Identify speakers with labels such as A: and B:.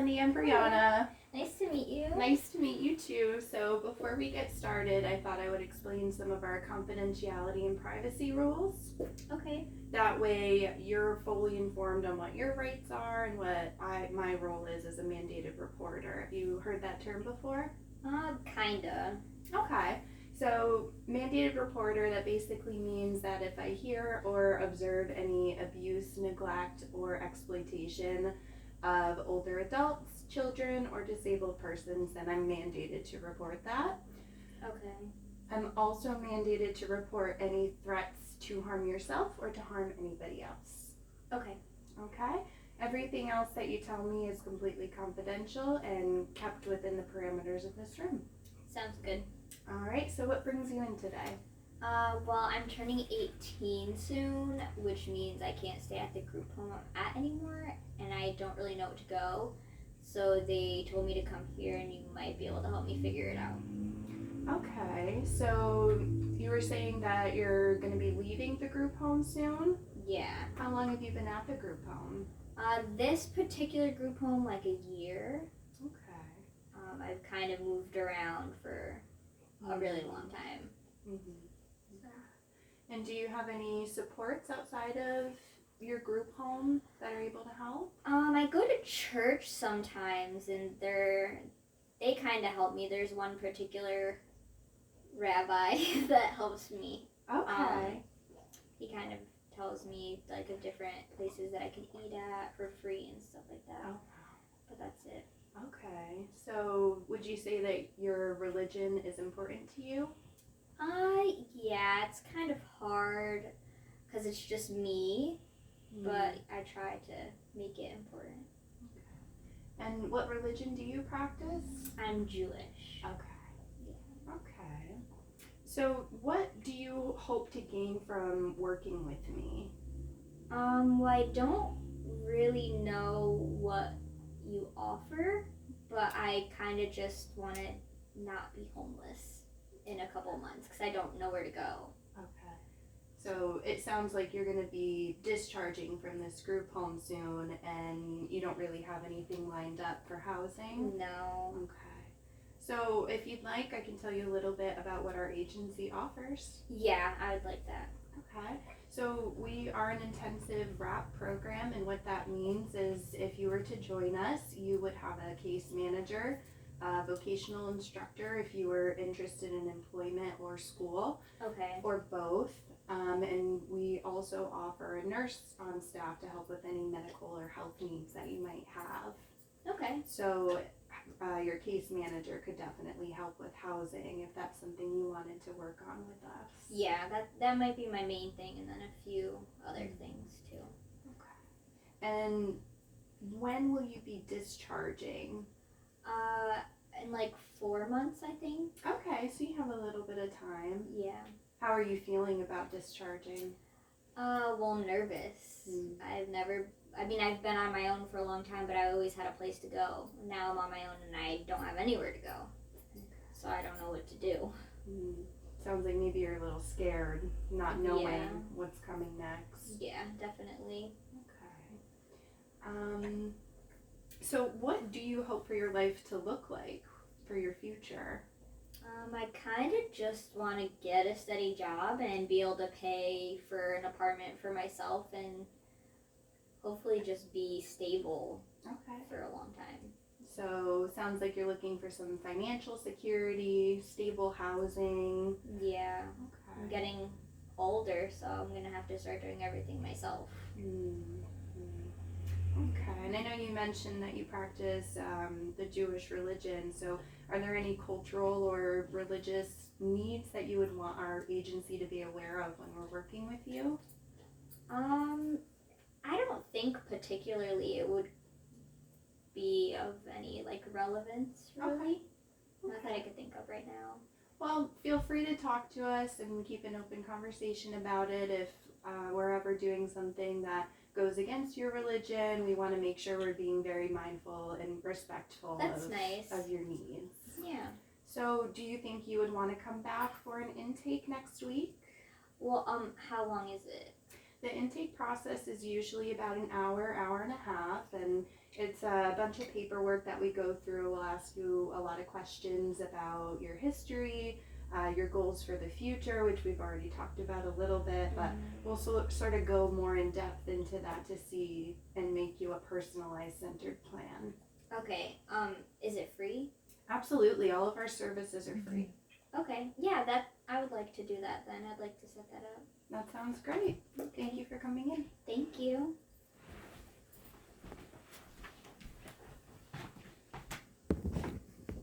A: Melanie and Brianna.
B: Nice to meet you.
A: Nice to meet you too. So before we get started, I thought I would explain some of our confidentiality and privacy rules.
B: Okay.
A: That way you're fully informed on what your rights are and what my role is as a mandated reporter. Have you heard that term before?
B: Kinda.
A: Okay. So mandated reporter, that basically means that if I hear or observe any abuse, neglect, or exploitation of older adults, children, or disabled persons, then I'm mandated to report that.
B: Okay.
A: I'm also mandated to report any threats to harm yourself or to harm anybody else.
B: Okay.
A: Okay? Everything else that you tell me is completely confidential and kept within the parameters of this room.
B: Sounds good.
A: Alright, so what brings you in today?
B: Well, I'm turning 18 soon, which means I can't stay at the group home I'm at anymore, and I don't really know where to go. So they told me to come here, and you might be able to help me figure it out.
A: Okay, so you were saying that you're going to be leaving the group home soon?
B: Yeah.
A: How long have you been at the group home?
B: This particular group home, like a year.
A: Okay.
B: I've kind of moved around for a really long time.
A: And do you have any supports outside of your group home that are able to help?
B: I go to church sometimes, and they kind of help me. There's one particular rabbi that helps me.
A: Okay.
B: He kind of tells me like of different places that I can eat at for free and stuff like that.
A: Oh.
B: But that's it.
A: Okay. So would you say that your religion is important to you?
B: Yeah, it's kind of hard because it's just me, but I try to make it important.
A: Okay. And what religion do you practice?
B: I'm Jewish.
A: Okay.
B: Yeah.
A: Okay. So what do you hope to gain from working with me?
B: Well, I don't really know what you offer, but I kind of just want to not be homeless in a couple months because I don't know where to go.
A: Okay. So it sounds like you're going to be discharging from this group home soon, and you don't really have anything lined up for housing?
B: No.
A: Okay. So if you'd like, I can tell you a little bit about what our agency offers.
B: Yeah, I would like that.
A: Okay. So we are an intensive wrap program, and what that means is if you were to join us, you would have a case manager, a vocational instructor if you were interested in employment or school,
B: Okay.
A: or both. And we also offer a nurse on staff to help with any medical or health needs that you might have.
B: Okay.
A: So your case manager could definitely help with housing if that's something you wanted to work on with us.
B: Yeah, that might be my main thing, and then a few other things too.
A: Okay. And when will you be discharging?
B: In like 4 months, I think.
A: Okay, so you have a little bit of time.
B: Yeah.
A: How are you feeling about discharging?
B: Well, nervous. I've been on my own for a long time, but I always had a place to go. Now I'm on my own and I don't have anywhere to go. So I don't know what to do.
A: Sounds like maybe you're a little scared, not knowing
B: Yeah.
A: what's coming next.
B: Yeah, definitely.
A: Okay. So what do you hope for your life to look like for your future?
B: I kind of just want to get a steady job and be able to pay for an apartment for myself and hopefully just be stable for a long time.
A: So sounds like you're looking for some financial security, stable housing.
B: Yeah.
A: Okay.
B: I'm getting older, so I'm going to have to start doing everything myself.
A: Okay, and I know you mentioned that you practice the Jewish religion, so are there any cultural or religious needs that you would want our agency to be aware of when we're working with you?
B: I don't think particularly it would be of any relevance, really. Not that I could think of right now.
A: Well, feel free to talk to us and keep an open conversation about it. If we're ever doing something that goes against your religion, we want to make sure we're being very mindful and respectful of your needs.
B: Yeah.
A: So do you think you would want to come back for an intake next week?
B: Well, how long is it?
A: The intake process is usually about an hour, hour and a half, and it's a bunch of paperwork that we go through. We'll ask you a lot of questions about your history, your goals for the future, which we've already talked about a little bit, but we'll sort of go more in depth into that to see and make you a personalized centered plan.
B: Okay, is it free?
A: Absolutely, all of our services are free.
B: Okay, yeah, that I would like to do that then. I'd like to set that up.
A: That sounds great. Thank you for coming in.
B: Thank you.